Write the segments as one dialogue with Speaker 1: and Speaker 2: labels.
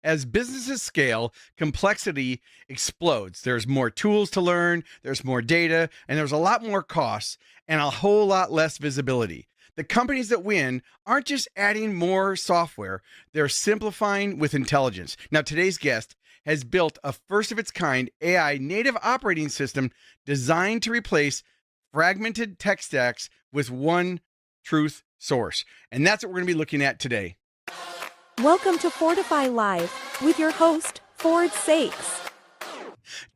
Speaker 1: As businesses scale, complexity explodes. There's more tools to learn, there's more data, and there's a lot more costs and a whole lot less visibility. The companies that win aren't just adding more software, they're simplifying with intelligence. Now, today's guest has built a first of its kind AI native operating system designed to replace fragmented tech stacks with one truth source. And that's what we're going to be looking at today.
Speaker 2: Welcome to Fortify Live with your host, Ford Saeks.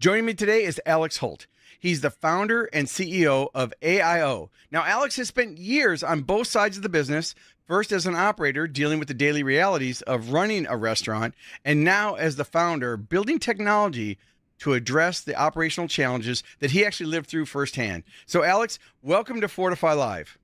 Speaker 1: Joining me today is Alex Hult. He's the founder and CEO of AIO. Now, Alex has spent years on both sides of the business, first as an operator dealing with the daily realities of running a restaurant, and now as the founder building technology to address the operational challenges that he actually lived through firsthand. So, Alex, welcome to Fortify Live.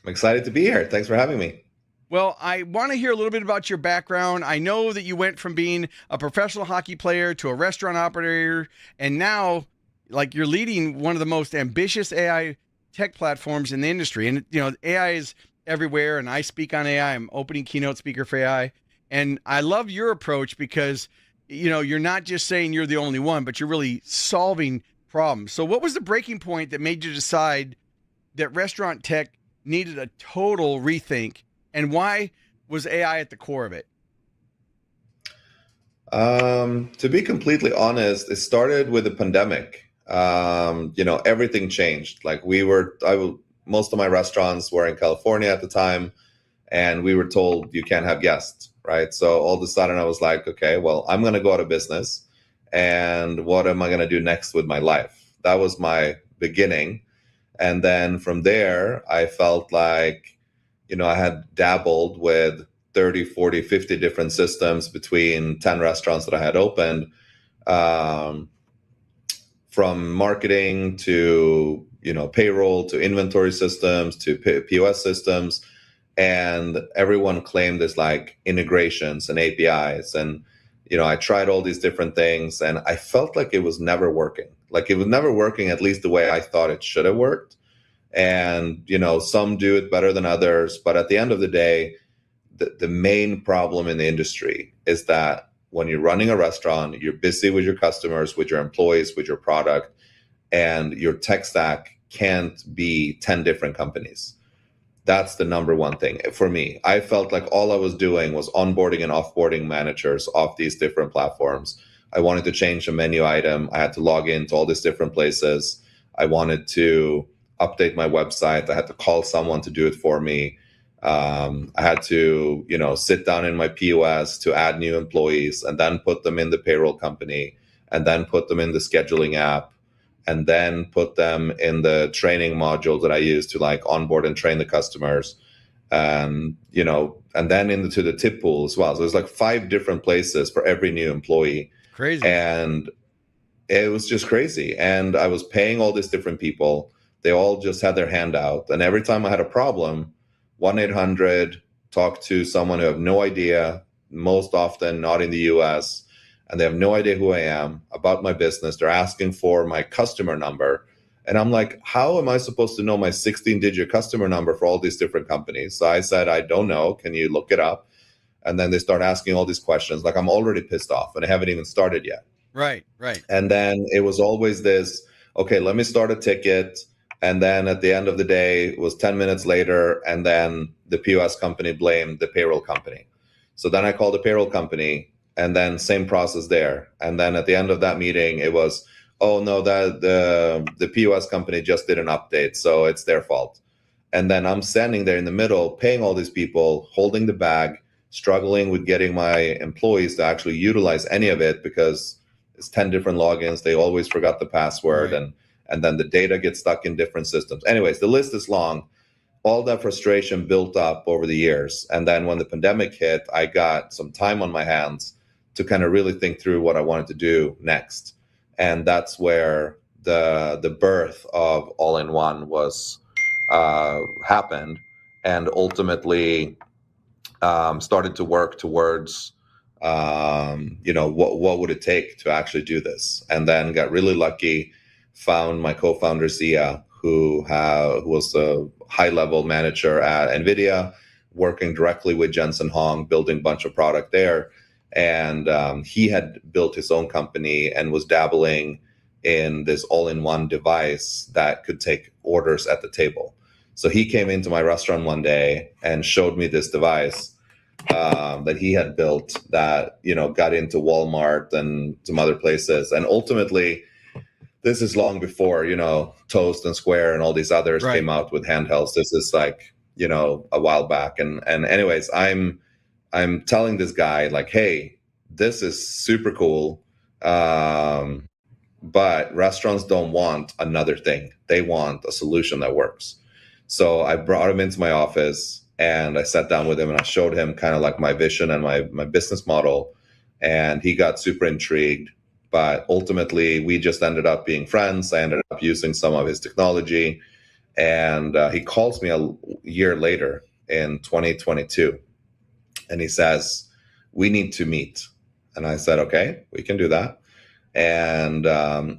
Speaker 3: I'm excited to be here. Thanks for having me.
Speaker 1: Well, I want to hear a little bit about your background. I know that you went from being a professional hockey player to a restaurant operator, and now, like, you're leading one of the most ambitious AI tech platforms in the industry. And, you know, AI is everywhere, and I speak on AI. I'm opening keynote speaker for AI. And I love your approach because, you know, you're not just saying you're the only one, but you're really solving problems. So what was the breaking point that made you decide that restaurant tech needed a total rethink? And why was AI at the core of it?
Speaker 3: To be completely honest, it started with the pandemic. Everything changed. Like most of my restaurants were in California at the time, and we were told you can't have guests, right? So all of a sudden I was like, okay, well, I'm going to go out of business. And what am I going to do next with my life? That was my beginning. And then from there, I felt like, I had dabbled with 30, 40, 50 different systems between 10 restaurants that I had opened, from marketing to, payroll to inventory systems to POS systems. And everyone claimed there's like integrations and APIs. And, I tried all these different things and I felt like it was never working. Like it was never working, at least the way I thought it should have worked. And, some do it better than others. But at the end of the day, the main problem in the industry is that when you're running a restaurant, you're busy with your customers, with your employees, with your product, and your tech stack can't be 10 different companies. That's the number one thing for me. I felt like all I was doing was onboarding and offboarding managers off these different platforms. I wanted to change a menu item. I had to log into all these different places. I wanted to update my website. I had to call someone to do it for me. I had to, sit down in my POS to add new employees and then put them in the payroll company and then put them in the scheduling app and then put them in the training module that I use to like onboard and train the customers. And then into the tip pool as well. So there's like 5 different places for every new employee.
Speaker 1: Crazy.
Speaker 3: And it was just crazy. And I was paying all these different people. They all just had their hand out. And every time I had a problem, 1-800, talk to someone who have no idea, most often not in the US, and they have no idea who I am, about my business. They're asking for my customer number. And I'm like, how am I supposed to know my 16-digit customer number for all these different companies? So I said, I don't know. Can you look it up? And then they start asking all these questions. Like I'm already pissed off and I haven't even started yet.
Speaker 1: Right.
Speaker 3: And then it was always this, okay, let me start a ticket. And then at the end of the day, it was 10 minutes later, and then the POS company blamed the payroll company. So then I called the payroll company, and then same process there. And then at the end of that meeting, it was, oh no, that the POS company just did an update, so it's their fault. And then I'm standing there in the middle, paying all these people, holding the bag, struggling with getting my employees to actually utilize any of it because it's 10 different logins. They always forgot the password,
Speaker 1: right.
Speaker 3: And then the data gets stuck in different systems. Anyways, the list is long. All that frustration built up over the years. And then when the pandemic hit, I got some time on my hands to kind of really think through what I wanted to do next. And that's where the birth of All-in-One was happened, and ultimately started to work towards what would it take to actually do this. And then got really lucky, found my co-founder Zia, who was a high-level manager at NVIDIA, working directly with Jensen Hong, building a bunch of product there. And he had built his own company and was dabbling in this all-in-one device that could take orders at the table. So he came into my restaurant one day and showed me this device that he had built that, got into Walmart and some other places. And ultimately, this is long before, Toast and Square and all these others
Speaker 1: Right.
Speaker 3: came out with handhelds. This is like, a while back. And anyways, I'm telling this guy like, hey, this is super cool. But restaurants don't want another thing. They want a solution that works. So I brought him into my office and I sat down with him and I showed him kind of like my vision and my business model. And he got super intrigued. But ultimately, we just ended up being friends. I ended up using some of his technology. And he calls me a year later in 2022. And he says, we need to meet. And I said, okay, we can do that. And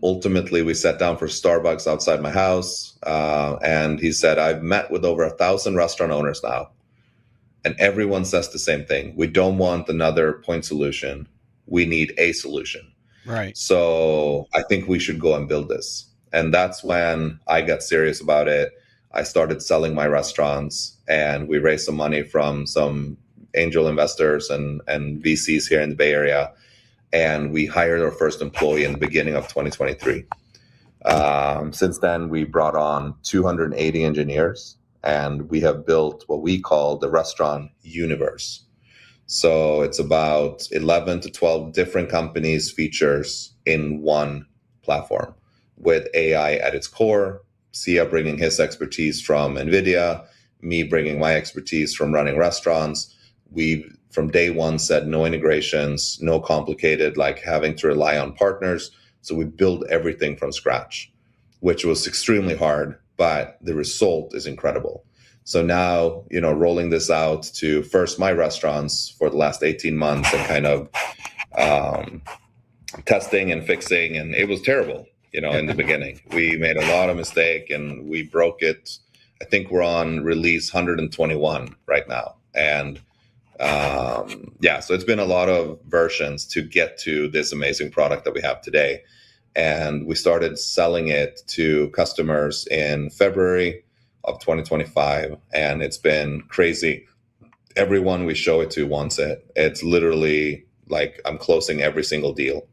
Speaker 3: ultimately, we sat down for Starbucks outside my house. And he said, I've met with over 1,000 restaurant owners now. And everyone says the same thing. We don't want another point solution. We need a solution.
Speaker 1: Right.
Speaker 3: So I think we should go and build this. And that's when I got serious about it. I started selling my restaurants and we raised some money from some angel investors and VCs here in the Bay Area. And we hired our first employee in the beginning of 2023. Since then, we brought on 280 engineers, and we have built what we call the restaurant universe. So it's about 11 to 12 different companies' features in one platform with AI at its core, Sia bringing his expertise from NVIDIA, me bringing my expertise from running restaurants. We from day one said no integrations, no complicated, like having to rely on partners. So we build everything from scratch, which was extremely hard, but the result is incredible. So now, rolling this out to first my restaurants for the last 18 months and kind of testing and fixing. And it was terrible, in the beginning. We made a lot of mistake and we broke it. I think we're on release 121 right now. And so it's been a lot of versions to get to this amazing product that we have today. And we started selling it to customers in February of 2025. And it's been crazy. Everyone we show it to wants it. It's literally like I'm closing every single deal.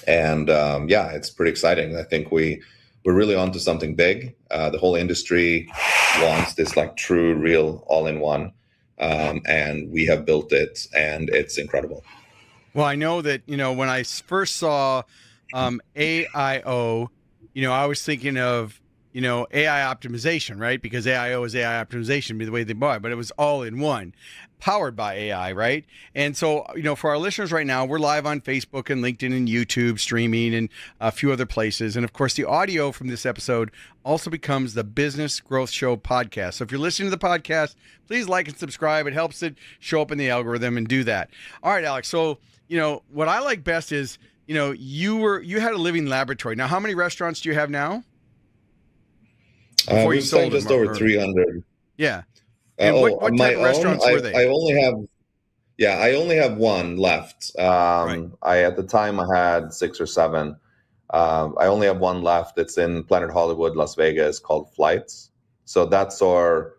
Speaker 3: And it's pretty exciting. I think we're really onto something big. The whole industry wants this like true, real all-in-one. And we have built it, and it's incredible.
Speaker 1: Well, I know that, when I first saw AIO, I was thinking of, AI optimization, right? Because AIO is AI optimization, be the way they buy, but it was all in one, powered by AI, right? And so, for our listeners right now, we're live on Facebook and LinkedIn and YouTube, streaming and a few other places. And of course, the audio from this episode also becomes the Business Growth Show podcast. So if you're listening to the podcast, please like and subscribe. It helps it show up in the algorithm, and do that. All right, Alex. So, what I like best is, you had a living laboratory. Now, how many restaurants do you have now?
Speaker 3: We've sold just over 300.
Speaker 1: Yeah. And what type of restaurants were they?
Speaker 3: I only have one left.
Speaker 1: Right.
Speaker 3: At the time I had 6 or 7. I only have one left. It's in Planet Hollywood, Las Vegas, called Flights. So that's our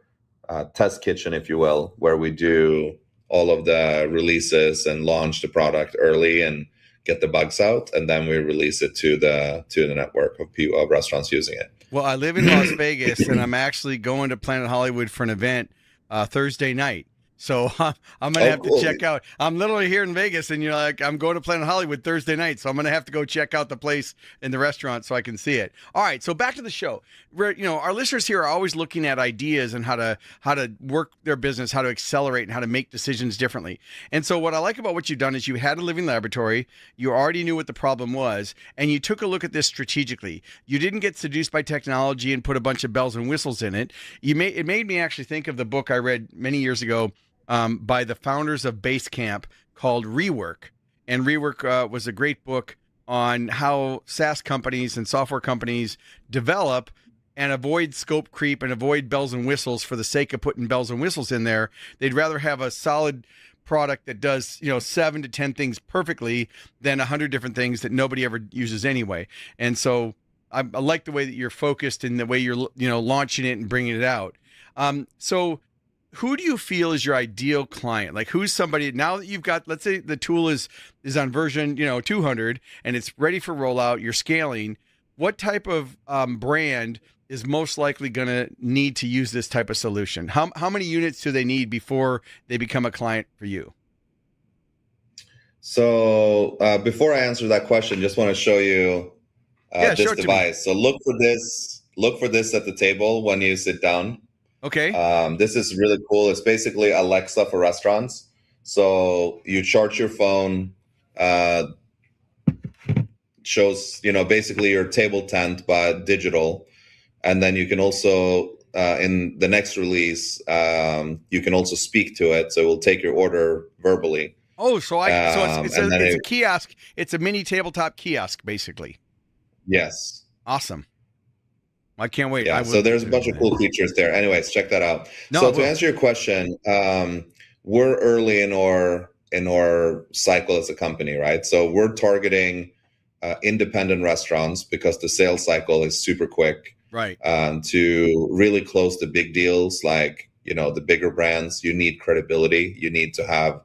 Speaker 3: test kitchen, if you will, where we do all of the releases and launch the product early and get the bugs out, and then we release it to the network of restaurants using it.
Speaker 1: Well, I live in Las Vegas, and I'm actually going to Planet Hollywood for an event Thursday night. So I'm going to have to check out. I'm literally here in Vegas, and I'm going to Planet Hollywood Thursday night. So I'm going to have to go check out the place in the restaurant so I can see it. All right. So back to the show. Our listeners here are always looking at ideas and how to work their business, how to accelerate, and how to make decisions differently. And so what I like about what you've done is you had a living laboratory. You already knew what the problem was, and you took a look at this strategically. You didn't get seduced by technology and put a bunch of bells and whistles in it. It made me actually think of the book I read many years ago by the founders of Basecamp called Rework. And Rework was a great book on how SaaS companies and software companies develop and avoid scope creep and avoid bells and whistles for the sake of putting bells and whistles in there. They'd rather have a solid product that does 7 to 10 things perfectly than 100 different things that nobody ever uses anyway. And so I like the way that you're focused and the way you're launching it and bringing it out. So who do you feel is your ideal client? Like, who's somebody now that you've got, let's say the tool is on version 200 and it's ready for rollout, you're scaling, what type of brand is most likely going to need to use this type of solution? How many units do they need before they become a client for you?
Speaker 3: So before I answer that question, just want to show you this device. So look for this at the table when you sit down.
Speaker 1: Okay.
Speaker 3: This is really cool. It's basically Alexa for restaurants. So you charge your phone, shows basically your table tent but digital, and then you can also in the next release you can also speak to it, so it will take your order verbally.
Speaker 1: Oh, so it's a kiosk. It's a mini tabletop kiosk, basically.
Speaker 3: Yes.
Speaker 1: Awesome. I can't wait.
Speaker 3: Yeah, so there's a bunch of cool features there. Anyways, check that out. So to answer your question, we're early in our cycle as a company, right? So we're targeting independent restaurants because the sales cycle is super quick.
Speaker 1: Right.
Speaker 3: To really close the big deals, like the bigger brands, you need credibility. You need to have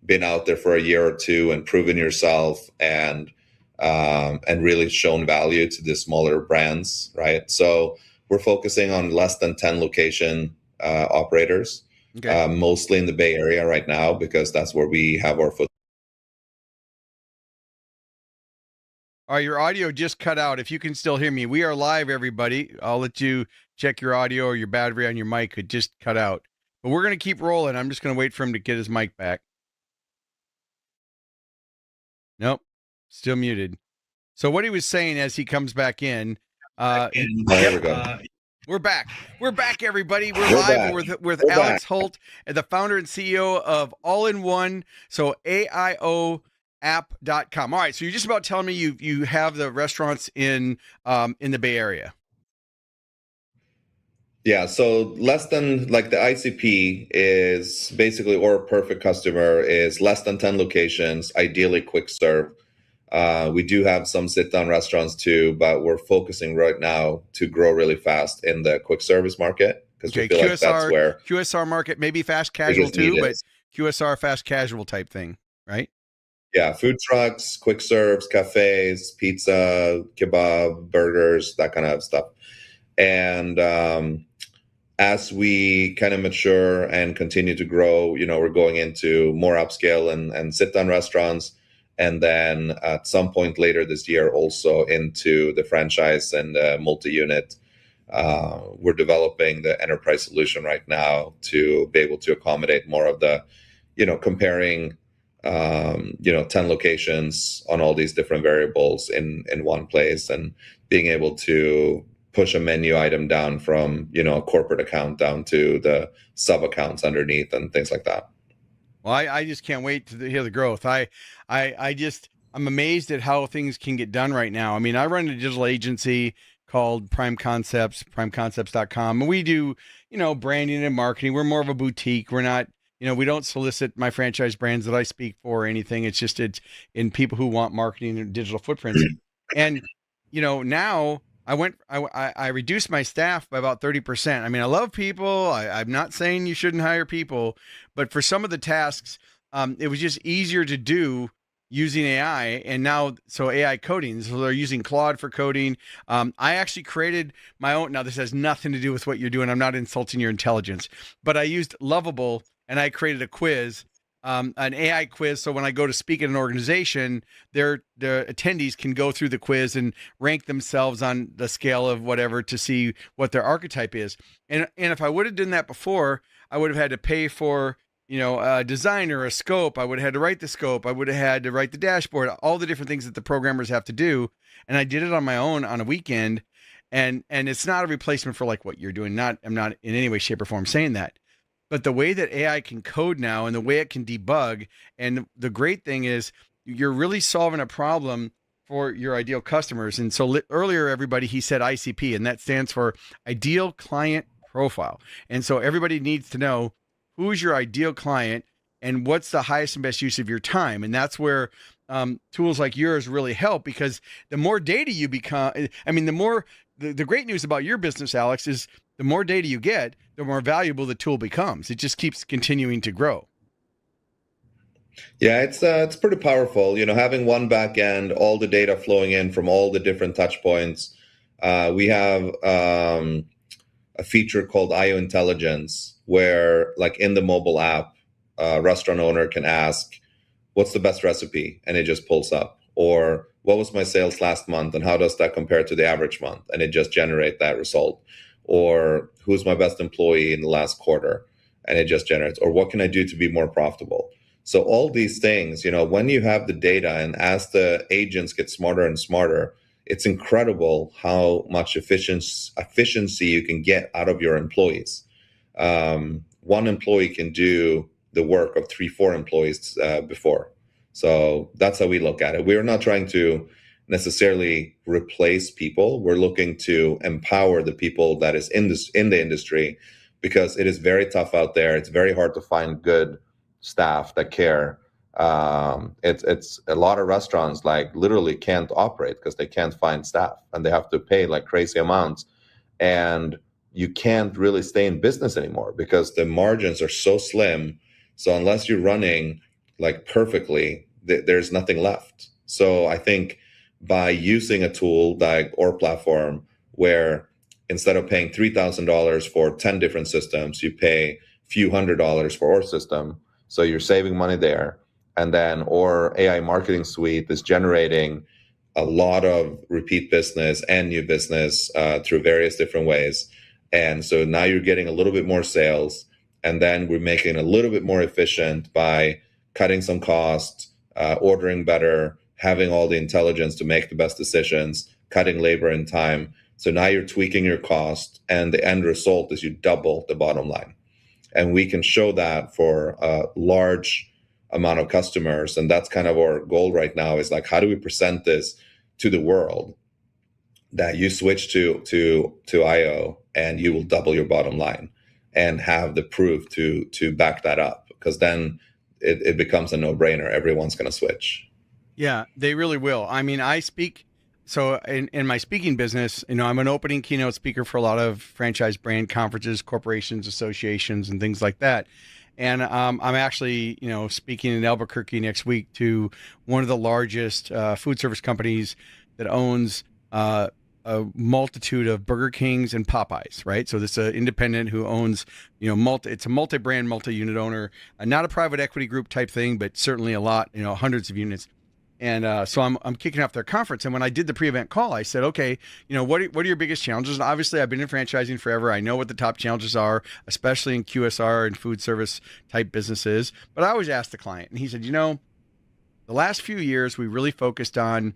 Speaker 3: been out there for a year or two and proven yourself and really shown value to the smaller brands, right? So we're focusing on less than 10 location operators, mostly in the Bay Area right now, because that's where we have our foot.
Speaker 1: All right, your audio just cut out. If you can still hear me, we are live, everybody. I'll let you check your audio or your battery on your mic. It just cut out. But we're going to keep rolling. I'm just going to wait for him to get his mic back. Nope, still muted. So what he was saying as he comes back in,
Speaker 3: There we go.
Speaker 1: We're back. We're back, everybody. We're live with Alex Hult, the founder and CEO of All-in-One. So AIO.app.com. All right. So you're just about telling me you have the restaurants in the Bay Area.
Speaker 3: Yeah. So less than, like, the ICP is basically, or a perfect customer is less than 10 locations, ideally quick serve. We do have some sit-down restaurants too, but we're focusing right now to grow really fast in the quick service market because we feel like that's where
Speaker 1: QSR market, maybe fast casual too, but QSR fast casual type thing, right?
Speaker 3: Yeah, food trucks, quick serves, cafes, pizza, kebab, burgers, that kind of stuff. And as we kind of mature and continue to grow, we're going into more upscale and sit-down restaurants. And then at some point later this year, also into the franchise and multi-unit. We're developing the enterprise solution right now to be able to accommodate more of the, comparing, 10 locations on all these different variables in one place, and being able to push a menu item down from, a corporate account down to the sub accounts underneath and things like that.
Speaker 1: Well, I just can't wait to hear the growth. I'm amazed at how things can get done right now. I mean, I run a digital agency called Prime Concepts, primeconcepts.com. And we do, branding and marketing. We're more of a boutique. We're not, we don't solicit my franchise brands that I speak for or anything. It's in people who want marketing and digital footprints. And, now I reduced my staff by about 30%. I mean, I love people. I'm not saying you shouldn't hire people, but for some of the tasks, it was just easier to do using AI. And now, so AI coding, so they're using Claude for coding. I actually created my own. Now, this has nothing to do with what you're doing. I'm not insulting your intelligence, but I used Lovable and I created a quiz. An AI quiz. So when I go to speak at an organization, their attendees can go through the quiz and rank themselves on the scale of whatever to see what their archetype is. And if I would have done that before, I would have had to pay for, a designer, a scope. I would have had to write the scope. I would have had to write the dashboard, all the different things that the programmers have to do. And I did it on my own on a weekend. And it's not a replacement for like what you're doing. I'm not in any way, shape, or form saying that. But the way that AI can code now and the way it can debug, and the great thing is you're really solving a problem for your ideal customers. And so earlier, everybody, he said ICP, and that stands for Ideal Client Profile. And so everybody needs to know who's your ideal client and what's the highest and best use of your time. And that's where tools like yours really help, because the more data you become, I mean, the great news about your business, Alex, is the more data you get, the more valuable the tool becomes. It just keeps continuing to grow.
Speaker 3: Yeah, it's pretty powerful. Having one back end, all the data flowing in from all the different touch points. We have a feature called AIO Intelligence, where, like, in the mobile app, a restaurant owner can ask, "What's the best recipe?" and it just pulls up. Or, "What was my sales last month, and how does that compare to the average month?" and it just generates that result. Or, "Who's my best employee in the last quarter?" and it just generates. Or, "What can I do to be more profitable?" So all these things, when you have the data, and as the agents get smarter and smarter, it's incredible how much efficiency you can get out of your employees. One employee can do the work of 3-4 employees before. So that's how we look at it. We're not trying to necessarily replace people. We're looking to empower the people that is in the industry, because it is very tough out there. It's very hard to find good staff that care. It's a lot of restaurants literally can't operate because they can't find staff, and they have to pay like crazy amounts, and you can't really stay in business anymore because the margins are so slim. So unless you're running like perfectly, there's nothing left. So I think by using a tool like or platform, where instead of paying $3,000 for 10 different systems, you pay a few $100s for our system. So you're saving money there. And then our AI marketing suite is generating a lot of repeat business and new business through various different ways. And so now you're getting a little bit more sales. And then we're making it a little bit more efficient by cutting some costs, ordering better, having all the intelligence to make the best decisions, cutting labor and time. So now you're tweaking your cost, and the end result is you double the bottom line. And we can show that for a large amount of customers. And that's kind of our goal right now, is like, how do we present this to the world that you switch to AIO and you will double your bottom line, and have the proof to back that up, because then it becomes a no-brainer. Everyone's going to switch.
Speaker 1: Yeah, they really will. I mean, I speak, so in my speaking business, I'm an opening keynote speaker for a lot of franchise brand conferences, corporations, associations, and things like that. And I'm actually, speaking in Albuquerque next week to one of the largest food service companies that owns a multitude of Burger Kings and Popeyes, right? So this is an independent who owns, it's a multi-brand, multi-unit owner, not a private equity group type thing, but certainly a lot, hundreds of units. And so I'm kicking off their conference. And when I did the pre-event call, I said, okay, what are your biggest challenges? And obviously, I've been in franchising forever. I know what the top challenges are, especially in QSR and food service type businesses. But I always ask the client, and he said, the last few years, we really focused on,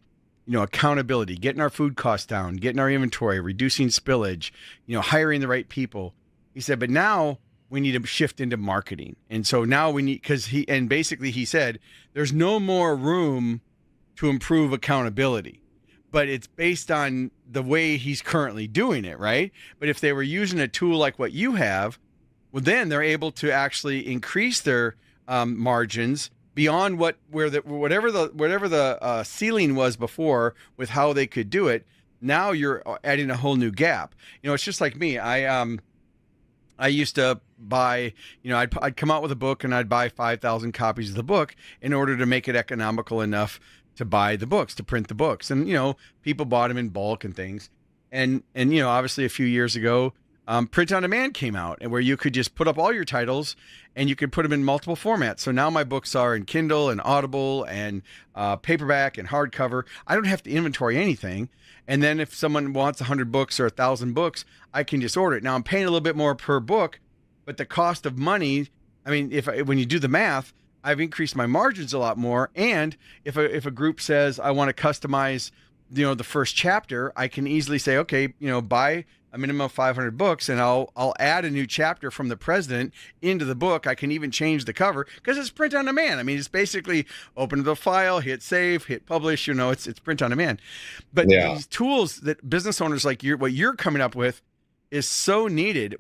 Speaker 1: accountability, getting our food costs down, getting our inventory, reducing spillage, hiring the right people. He said, but now we need to shift into marketing. And so now we need, basically he said, there's no more room to improve accountability, but it's based on the way he's currently doing it, right? But if they were using a tool like what you have, well, then they're able to actually increase their margins beyond whatever the ceiling was before with how they could do it. Now you're adding a whole new gap. It's just like me. I used to buy, I'd come out with a book and I'd buy 5,000 copies of the book in order to make it economical enough to buy the books, to print the books. And, people bought them in bulk and things. And obviously a few years ago, print on demand came out, and where you could just put up all your titles and you could put them in multiple formats. So now my books are in Kindle and Audible and paperback and hardcover. I don't have to inventory anything. And then if someone wants 100 books or 1,000 books, I can just order it. Now I'm paying a little bit more per book, but the cost of money, when you do the math, I've increased my margins a lot more. And if a group says I want to customize, the first chapter, I can easily say, okay, buy a minimum of 500 books, and I'll add a new chapter from the president into the book. I can even change the cover because it's print on demand. It's basically open the file, hit save, hit publish. It's print on demand. But these tools that business owners like what you're coming up with is so needed.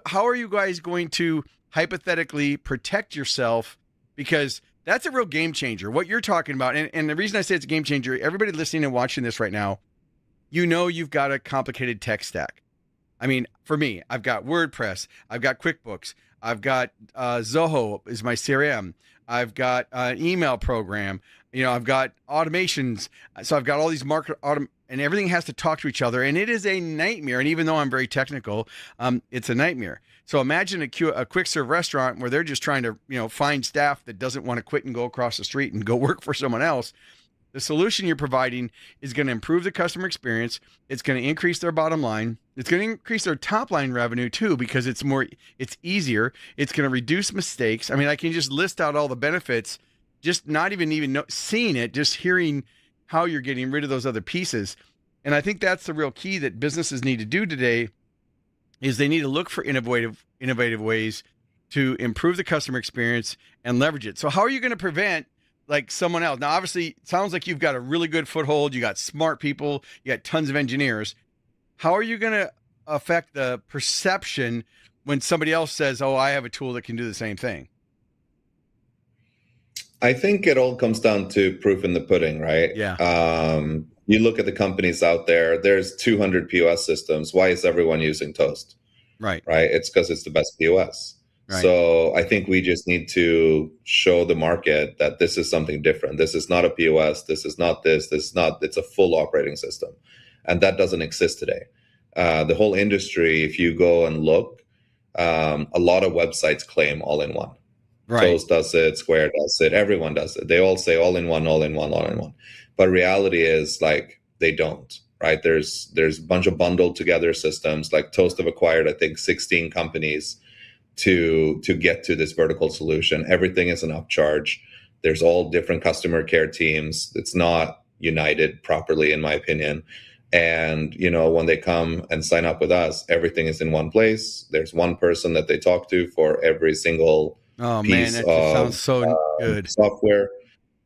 Speaker 1: How are you guys going to hypothetically protect yourself because that's a real game changer. What you're talking about, and the reason I say it's a game changer, everybody listening and watching this right now, you've got a complicated tech stack. I mean, for me, I've got WordPress, I've got QuickBooks, I've got Zoho is my CRM, I've got an email program, I've got automations, so I've got all these and everything has to talk to each other, and it is a nightmare. And even though I'm very technical, it's a nightmare. So imagine a quick serve restaurant where they're just trying to find staff that doesn't want to quit and go across the street and go work for someone else. The solution you're providing is going to improve the customer experience. It's going to increase their bottom line. It's going to increase their top line revenue too, because it's easier. It's going to reduce mistakes. I mean, I can just list out all the benefits, just not even seeing it, just hearing how you're getting rid of those other pieces. And I think that's the real key that businesses need to do today is they need to look for innovative ways to improve the customer experience and leverage it. So how are you going to prevent like someone else? Now, obviously, it sounds like you've got a really good foothold. You got smart people. You got tons of engineers. How are you going to affect the perception when somebody else says, oh, I have a tool that can do the same thing?
Speaker 3: I think it all comes down to proof in the pudding, right?
Speaker 1: Yeah.
Speaker 3: You look at the companies out there, there's 200 POS systems. Why is everyone using Toast?
Speaker 1: Right.
Speaker 3: Right? It's because it's the best POS.
Speaker 1: Right.
Speaker 3: So I think we just need to show the market that this is something different. This is not a POS. This is not this. This is not, it's a full operating system. And that doesn't exist today. The whole industry, if you go and look, a lot of websites claim all-in-one.
Speaker 1: Right.
Speaker 3: Toast does it, Square does it, everyone does it. They all say all-in-one, all-in-one, all-in-one. But reality is like they don't, right? There's a bunch of bundled together systems. Like Toast have acquired, I think, 16 companies to get to this vertical solution. Everything is an upcharge. There's all different customer care teams. It's not united properly, in my opinion. And, when they come and sign up with us, everything is in one place. There's one person that they talk to for every single piece
Speaker 1: that
Speaker 3: of
Speaker 1: sounds so good.
Speaker 3: software.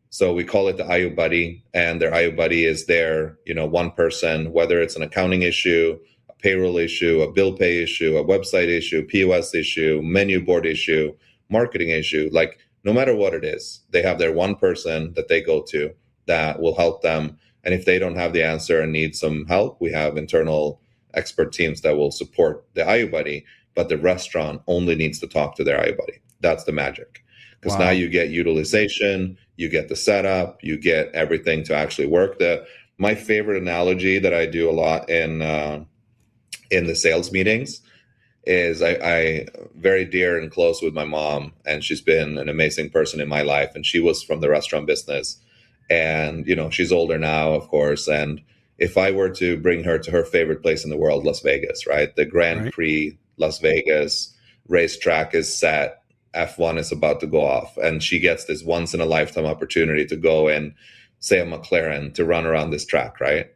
Speaker 3: So we call it the AIO buddy, and their AIO buddy is there, one person, whether it's an accounting issue, a payroll issue, a bill pay issue, a website issue, POS issue, menu board issue, marketing issue, like no matter what it is, they have their one person that they go to that will help them. And if they don't have the answer and need some help, we have internal expert teams that will support the AIO buddy, but the restaurant only needs to talk to their AIO buddy. That's the magic. Because now you get utilization, you get the setup, you get everything to actually work. My favorite analogy that I do a lot in the sales meetings is I very dear and close with my mom, and she's been an amazing person in my life, and she was from the restaurant business. And, she's older now, of course. And if I were to bring her to her favorite place in the world, Las Vegas, right? The Grand Prix, Las Vegas racetrack is set. F1 is about to go off, and she gets this once in a lifetime opportunity to go in, say, a McLaren to run around this track, right?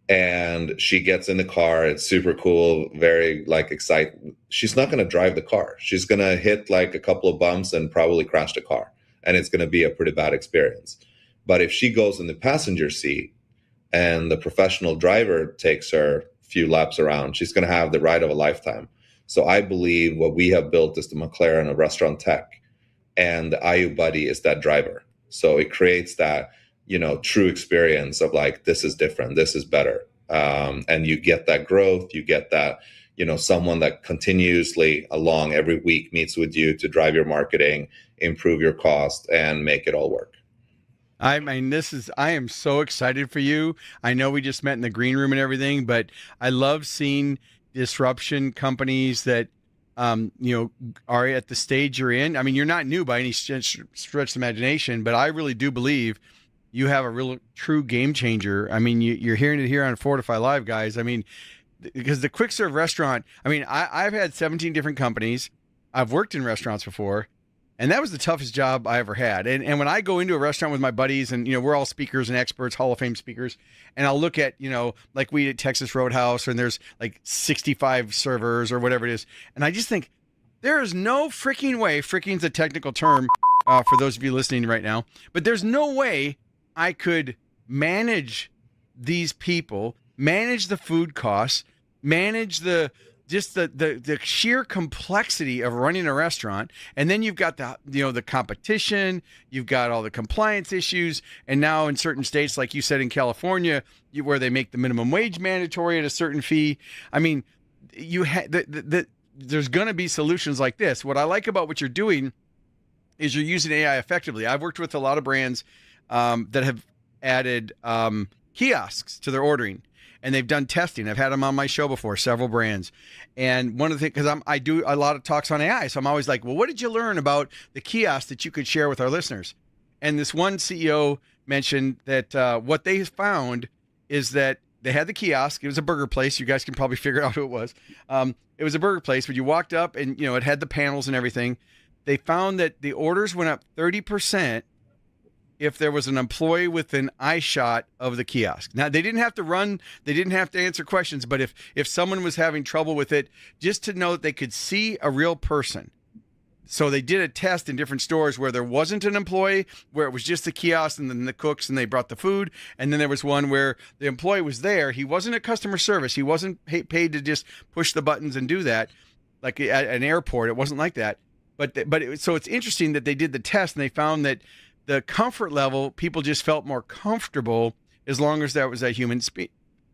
Speaker 3: And she gets in the car. It's super cool, very exciting. She's not going to drive the car. She's going to hit a couple of bumps and probably crash the car, and it's going to be a pretty bad experience. But if she goes in the passenger seat and the professional driver takes her a few laps around, she's going to have the ride of a lifetime. So I believe what we have built is the McLaren of restaurant tech, and the AIO buddy is that driver. So it creates that, true experience of this is different, this is better. And you get that growth, you get that, someone that continuously along every week meets with you to drive your marketing, improve your cost, and make it all work.
Speaker 1: I mean, I am so excited for you. I know we just met in the green room and everything, but I love seeing disruption companies that, are at the stage you're in. I mean, you're not new by any stretch of imagination, but I really do believe you have a real true game changer. I mean, you're hearing it here on Fortify Live, guys. I mean, because the quick serve restaurant, I mean, I've had 17 different companies. I've worked in restaurants before. And that was the toughest job I ever had. And when I go into a restaurant with my buddies, and, we're all speakers and experts, Hall of Fame speakers, and I'll look at, like we at Texas Roadhouse, and there's 65 servers or whatever it is. And I just think there is no freaking way, freaking's a technical term for those of you listening right now, but there's no way I could manage these people, manage the food costs, manage just the sheer complexity of running a restaurant, and then you've got the competition, you've got all the compliance issues, and now in certain states, like you said in California, where they make the minimum wage mandatory at a certain fee. I mean, there's going to be solutions like this. What I like about what you're doing is you're using AI effectively. I've worked with a lot of brands that have added kiosks to their ordering, and they've done testing. I've had them on my show before, several brands. And one of the things, because I do a lot of talks on AI, so I'm always like, well, what did you learn about the kiosk that you could share with our listeners? And this one CEO mentioned that what they found is that they had the kiosk. It was a burger place. You guys can probably figure out who it was. It was a burger place, but you walked up and, it had the panels and everything. They found that the orders went up 30% if there was an employee with an eye shot of the kiosk. Now, they didn't have to run, they didn't have to answer questions, but if someone was having trouble with it, just to know that they could see a real person. So they did a test in different stores where there wasn't an employee, where it was just the kiosk and then the cooks and they brought the food. And then there was one where the employee was there. He wasn't a customer service. He wasn't paid to just push the buttons and do that. Like at an airport, it wasn't like that. So it's interesting that they did the test and they found that the comfort level, people just felt more comfortable as long as that was a human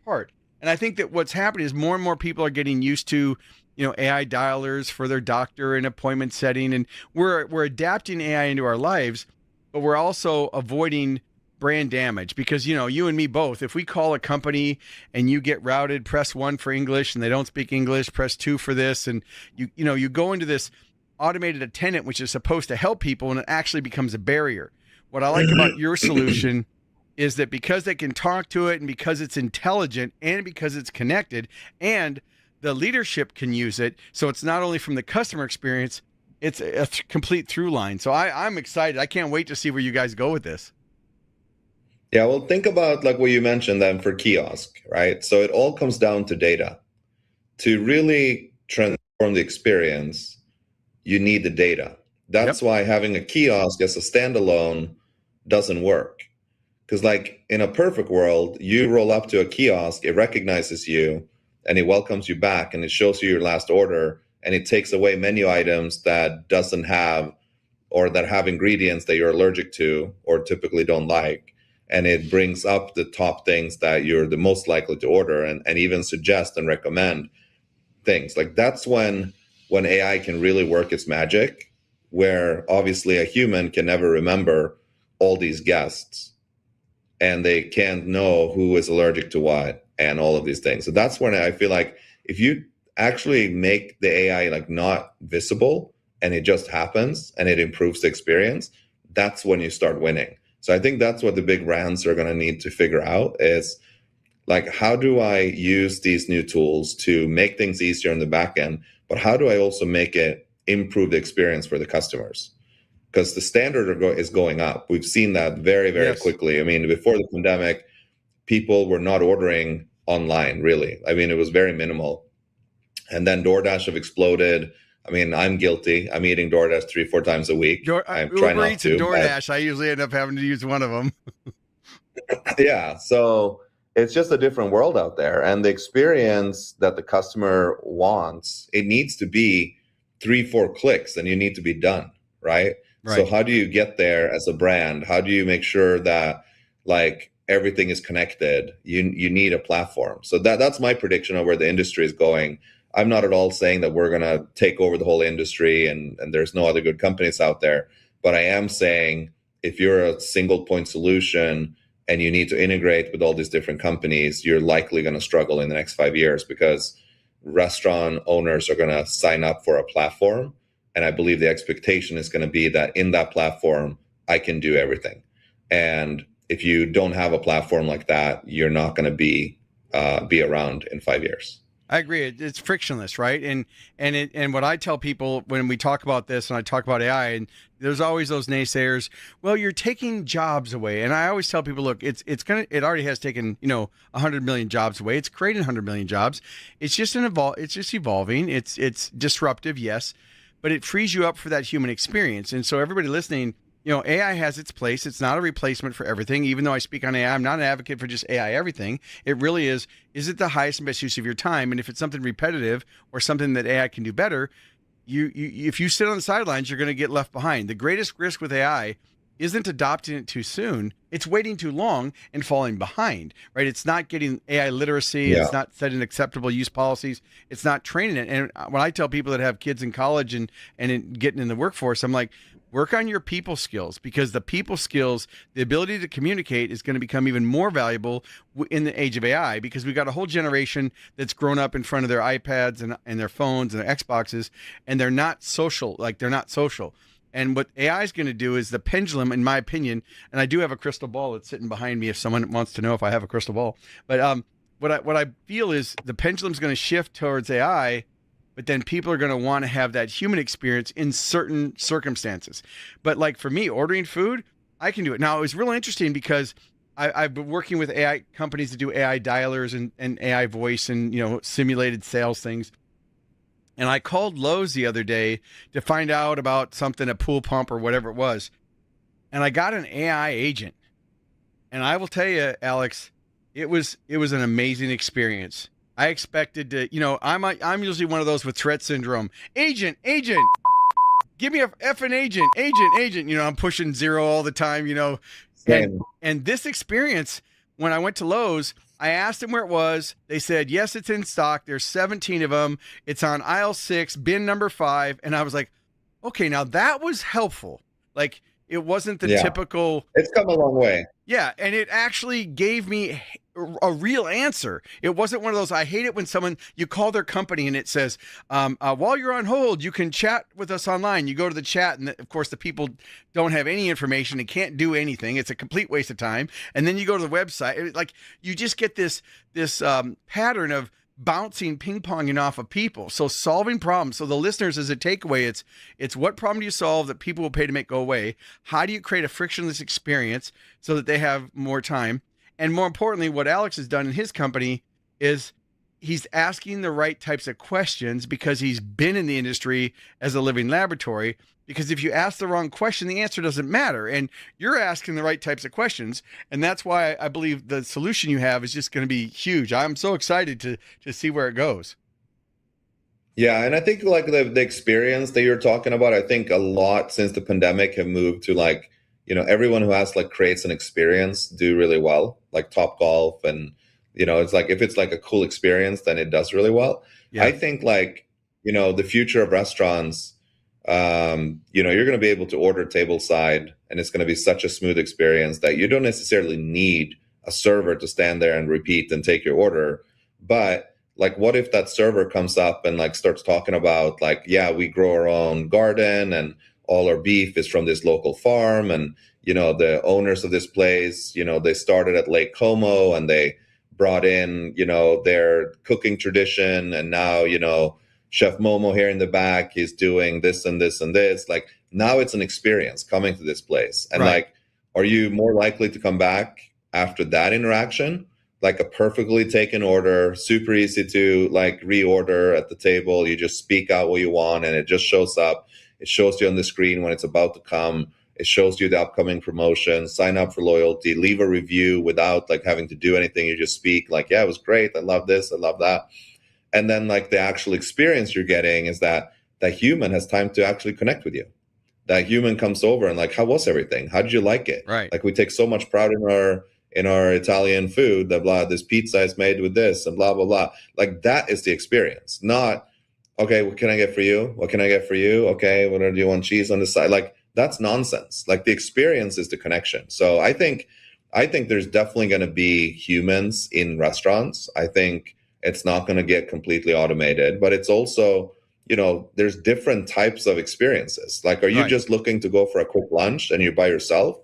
Speaker 1: part. And I think that what's happening is more and more people are getting used to, AI dialers for their doctor and appointment setting. And we're adapting AI into our lives, but we're also avoiding brand damage because, you and me both, if we call a company and you get routed, press 1 for English and they don't speak English, press 2 for this. And you go into this automated attendant, which is supposed to help people, and it actually becomes a barrier. What I like about your solution is that because they can talk to it and because it's intelligent and because it's connected and the leadership can use it. So it's not only from the customer experience, it's a complete through line. So I'm excited. I can't wait to see where you guys go with this.
Speaker 3: Yeah, well, think about like what you mentioned then for kiosk, right? So it all comes down to data. To really transform the experience, you need the data. That's why having a kiosk as a standalone doesn't work. Because like in a perfect world, you roll up to a kiosk, it recognizes you, and it welcomes you back, and it shows you your last order, and it takes away menu items that doesn't have or that have ingredients that you're allergic to or typically don't like. And it brings up the top things that you're the most likely to order and even suggest and recommend things. Like that's when AI can really work its magic, where obviously a human can never remember all these guests and they can't know who is allergic to what and all of these things. So that's when I feel like if you actually make the AI like not visible and it just happens and it improves the experience, that's when you start winning. So I think that's what the big brands are going to need to figure out is like, how do I use these new tools to make things easier in the back end, but how do I also make it improve the experience for the customers? Because the standard is going up. We've seen that very, very quickly. I mean, before the pandemic, people were not ordering online, really. I mean, it was very minimal. And then DoorDash have exploded. I mean, I'm guilty. I'm eating DoorDash 3-4 times a week. I'm trying not to.
Speaker 1: DoorDash, I usually end up having to use one of them.
Speaker 3: Yeah. So it's just a different world out there. And the experience that the customer wants, it needs to be 3-4 clicks and you need to be done, right? So how do you get there as a brand? How do you make sure that like everything is connected? You need a platform. So that's my prediction of where the industry is going. I'm not at all saying that we're going to take over the whole industry and there's no other good companies out there. But I am saying if you're a single point solution and you need to integrate with all these different companies, you're likely going to struggle in the next 5 years because restaurant owners are going to sign up for a platform. And I believe the expectation is going to be that in that platform, I can do everything. And if you don't have a platform like that, you're not going to be around in 5 years.
Speaker 1: I agree. It's frictionless, right? And what I tell people when we talk about this and I talk about AI, and there's always those naysayers. Well, you're taking jobs away, and I always tell people, look, it already has taken 100 million jobs away. It's created 100 million jobs. It's just evolving. It's disruptive, yes, but it frees you up for that human experience. And so everybody listening, AI has its place. It's not a replacement for everything. Even though I speak on AI, I'm not an advocate for just AI everything. It really is it the highest and best use of your time? And if it's something repetitive or something that AI can do better, you if you sit on the sidelines, you're going to get left behind. The greatest risk with AI isn't adopting it too soon. It's waiting too long and falling behind, right? It's not getting AI literacy.
Speaker 3: Yeah.
Speaker 1: It's not setting acceptable use policies. It's not training it. And when I tell people that have kids in college and getting in the workforce, I'm like, work on your people skills, because the people skills, the ability to communicate, is going to become even more valuable in the age of AI, because we've got a whole generation that's grown up in front of their iPads and their phones and their Xboxes, and they're not social. And what AI is going to do is the pendulum, in my opinion, and I do have a crystal ball that's sitting behind me if someone wants to know if I have a crystal ball. But what I feel is the pendulum's going to shift towards AI, but then people are going to want to have that human experience in certain circumstances. But like for me, ordering food, I can do it. Now, it was really interesting because I've been working with AI companies that do AI dialers and AI voice and, simulated sales things. And I called Lowe's the other day to find out about something, a pool pump or whatever it was. And I got an AI agent. And I will tell you, Alex, it was an amazing experience. I expected to, I'm usually one of those with Tourette syndrome. Agent, give me a effing agent. I'm pushing 0 all the time, And this experience, when I went to Lowe's, I asked them where it was. They said, yes, it's in stock. There's 17 of them. It's on aisle 6, bin number 5. And I was like, okay, now that was helpful. Like, it wasn't the typical.
Speaker 3: It's come a long way.
Speaker 1: Yeah. And it actually gave me a real answer. It wasn't one of those. I hate it when you call their company and it says, while you're on hold, you can chat with us online. You go to the chat, and of course the people don't have any information and can't do anything. It's a complete waste of time. And then you go to the website, like you just get this pattern of bouncing ping-ponging off of people. So solving problems. So the listeners, as a takeaway, it's what problem do you solve that people will pay to make go away? How do you create a frictionless experience so that they have more time? And more importantly, what Alex has done in his company is he's asking the right types of questions, because he's been in the industry as a living laboratory. Because if you ask the wrong question, the answer doesn't matter. And you're asking the right types of questions. And that's why I believe the solution you have is just going to be huge. I'm so excited to see where it goes.
Speaker 3: Yeah, and I think like the experience that you're talking about, I think a lot since the pandemic have moved to like, everyone who has like creates an experience do really well, like Topgolf. And, it's like, if it's like a cool experience, then it does really well. Yeah. I think like, the future of restaurants, you're going to be able to order tableside, and it's going to be such a smooth experience that you don't necessarily need a server to stand there and repeat and take your order. But like, what if that server comes up and like starts talking about like, yeah, we grow our own garden and all our beef is from this local farm, and the owners of this place, they started at Lake Como and they brought in their cooking tradition, and now Chef Momo here in the back, he's doing this and this and this. Like, now it's an experience coming to this place. And like, are you more likely to come back after that interaction? Like a perfectly taken order, super easy to like reorder at the table. You just speak out what you want and it just shows up. It shows you on the screen when it's about to come. It shows you the upcoming promotion. Sign up for loyalty, leave a review without like having to do anything. You just speak like, yeah, it was great. I love this. I love that. And then like the actual experience you're getting is that human has time to actually connect with you. That human comes over and like, how was everything? How did you like it?
Speaker 1: Right.
Speaker 3: Like, we take so much pride in our Italian food, that blah, this pizza is made with this and blah, blah, blah. Like, that is the experience, not, okay, what can I get for you? What can I get for you? Okay, what do you want, cheese on the side? Like, that's nonsense. Like, the experience is the connection. So I think there's definitely going to be humans in restaurants. I think it's not going to get completely automated, but it's also, there's different types of experiences. Like, are you just looking to go for a quick lunch and you're by yourself?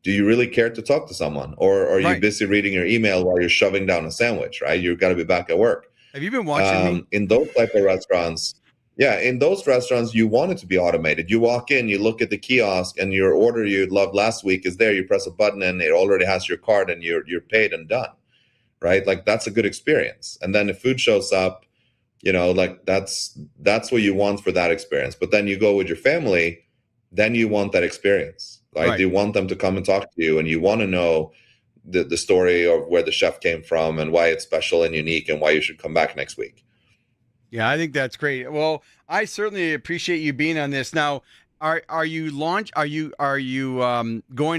Speaker 3: Do you really care to talk to someone? Or are you busy reading your email while you're shoving down a sandwich, right? You've got to be back at work.
Speaker 1: Have you been watching me?
Speaker 3: In those type of restaurants, in those restaurants, you want it to be automated. You walk in, you look at the kiosk, and your order you loved last week is there. You press a button and it already has your card and you're paid and done, right? Like, that's a good experience. And then if food shows up, like that's what you want for that experience. But then you go with your family, then you want that experience. right?
Speaker 1: Right.
Speaker 3: You want them to come and talk to you, and you want to know the story of where the chef came from and why it's special and unique and why you should come back next week.
Speaker 1: Yeah, I think that's great. Well, I certainly appreciate you being on this. Now, are you going to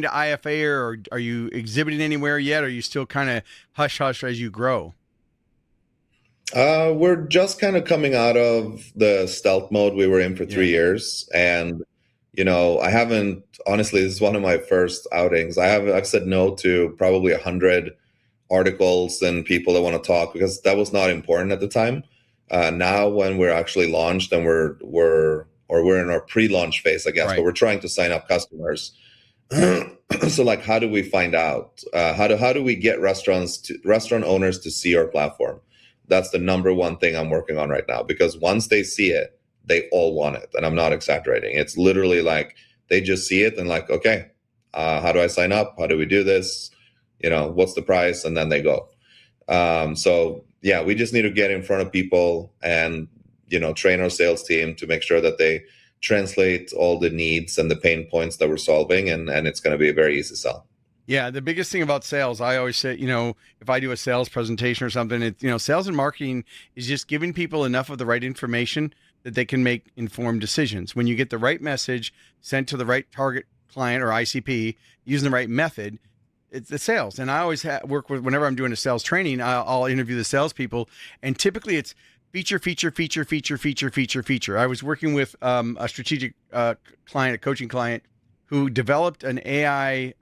Speaker 1: IFA, or are you exhibiting anywhere yet? Or are you still kind of hush hush as you grow?
Speaker 3: We're just kind of coming out of the stealth mode we were in for 3 years, and I haven't, honestly, this is one of my first outings. I've said no to probably 100 articles and people that want to talk because that was not important at the time. Now, when we're actually launched and we're in our pre-launch phase, I guess,
Speaker 1: Right.
Speaker 3: but we're trying to sign up customers. So, like, how do we find out? How do we get restaurant owners to see our platform? That's the number one thing I'm working on right now, because once they see it, they all want it, and I'm not exaggerating. It's literally like they just see it and like, okay, how do I sign up? How do we do this? What's the price? And then they go. So yeah, we just need to get in front of people and train our sales team to make sure that they translate all the needs and the pain points that we're solving, and it's going to be a very easy sell.
Speaker 1: Yeah, the biggest thing about sales, I always say, if I do a sales presentation or something, sales and marketing is just giving people enough of the right information that they can make informed decisions. When you get the right message sent to the right target client or ICP using the right method, it's the sales. And I always work with, whenever I'm doing a sales training, I'll interview the salespeople, and typically it's feature, feature, feature, feature, feature, feature, feature. I was working with a strategic client, a coaching client, who developed an AI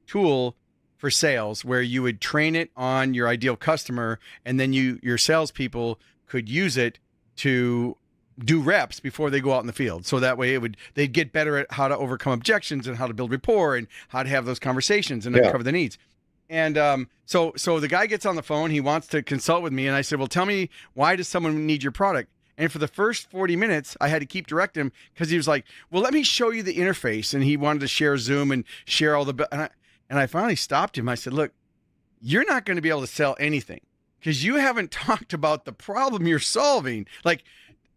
Speaker 1: tool for sales where you would train it on your ideal customer, and then your salespeople could use it to do reps before they go out in the field. So that way they'd get better at how to overcome objections and how to build rapport and how to have those conversations and uncover the needs. And so the guy gets on the phone, he wants to consult with me, and I said, well, tell me, why does someone need your product? And for the first 40 minutes, I had to keep directing him because he was like, well, let me show you the interface. And he wanted to share Zoom and share all the, and I finally stopped him. I said, look, you're not going to be able to sell anything because you haven't talked about the problem you're solving. Like,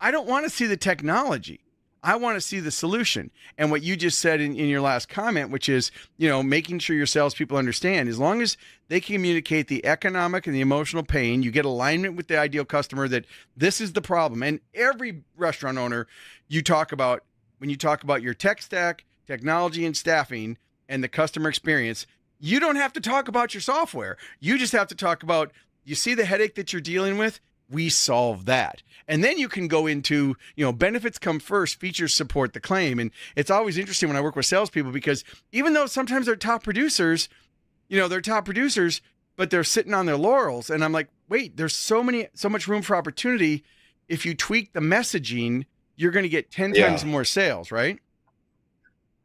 Speaker 1: I don't want to see the technology. I want to see the solution. And what you just said in your last comment, which is, making sure your salespeople understand, as long as they communicate the economic and the emotional pain, you get alignment with the ideal customer that this is the problem. And every restaurant owner you talk about, when you talk about your tech stack, technology and staffing, and the customer experience, you don't have to talk about your software. You just have to talk about, you see the headache that you're dealing with? We solve that. And then you can go into, benefits come first, features support the claim. And it's always interesting when I work with salespeople, because even though sometimes they're top producers, but they're sitting on their laurels. And I'm like, wait, there's so much room for opportunity. If you tweak the messaging, you're going to get 10 times more sales, right?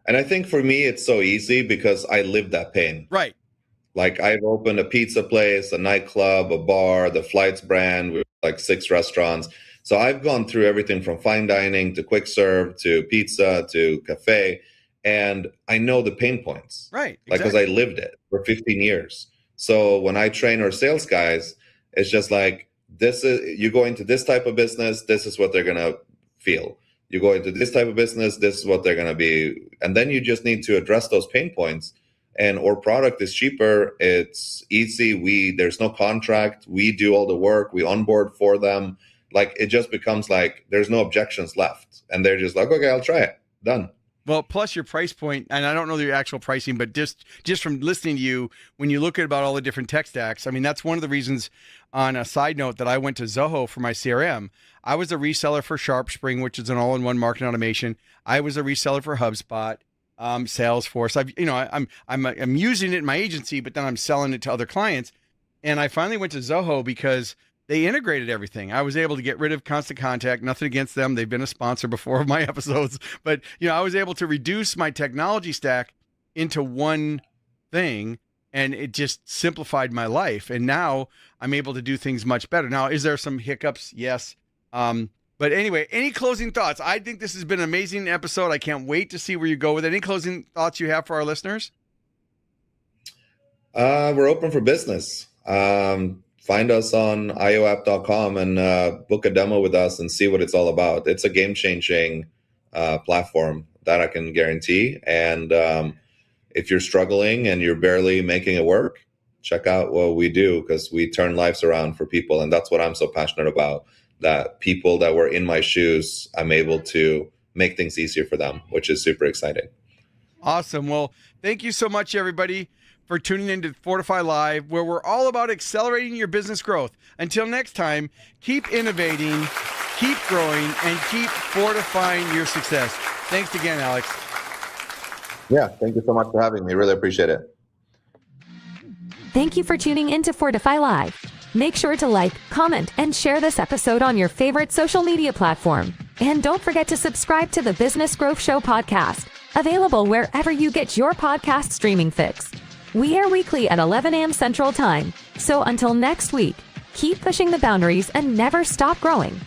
Speaker 3: And I think for me, it's so easy because I live that pain.
Speaker 1: Right.
Speaker 3: Like, I've opened a pizza place, a nightclub, a bar, the Flights brand, with like 6 restaurants. So I've gone through everything from fine dining to quick serve to pizza to cafe. And I know the pain points.
Speaker 1: Right.
Speaker 3: Like, because I lived it for 15 years. So when I train our sales guys, it's just like, you go into this type of business, this is what they're going to feel. You go into this type of business, this is what they're going to be. And then you just need to address those pain points. And our product is cheaper. It's easy. There's no contract. We do all the work. We onboard for them. Like, it just becomes like there's no objections left. And they're just like, okay, I'll try it. Done.
Speaker 1: Well, plus your price point, and I don't know the actual pricing, but just from listening to you, when you look at about all the different tech stacks, I mean, that's one of the reasons, on a side note, that I went to Zoho for my CRM. I was a reseller for SharpSpring, which is an all-in-one marketing automation. I was a reseller for HubSpot, Salesforce. I'm using it in my agency, but then I'm selling it to other clients. And I finally went to Zoho because they integrated everything. I was able to get rid of Constant Contact. Nothing against them. They've been a sponsor before of my episodes. But, I was able to reduce my technology stack into one thing, and it just simplified my life. And now I'm able to do things much better. Now, is there some hiccups? Yes. But anyway, any closing thoughts? I think this has been an amazing episode. I can't wait to see where you go with it. Any closing thoughts you have for our listeners?
Speaker 3: We're open for business. Find us on AIO.app.com and book a demo with us and see what it's all about. It's a game-changing platform That I can guarantee. And if you're struggling and you're barely making it work, check out what we do, because we turn lives around for people. And that's what I'm so passionate about, that people that were in my shoes, I'm able to make things easier for them, which is super exciting.
Speaker 1: Awesome. Well, thank you so much, everybody, for tuning in to Fortify Live, where we're all about accelerating your business growth. Until next time, keep innovating, keep growing, and keep fortifying your success. Thanks again, Alex.
Speaker 3: Yeah, thank you so much for having me. Really appreciate it.
Speaker 4: Thank you for tuning in to Fortify Live. Make sure to like, comment, and share this episode on your favorite social media platform. And don't forget to subscribe to the Business Growth Show podcast, available wherever you get your podcast streaming fix. We air weekly at 11 a.m. Central Time. So until next week, keep pushing the boundaries and never stop growing.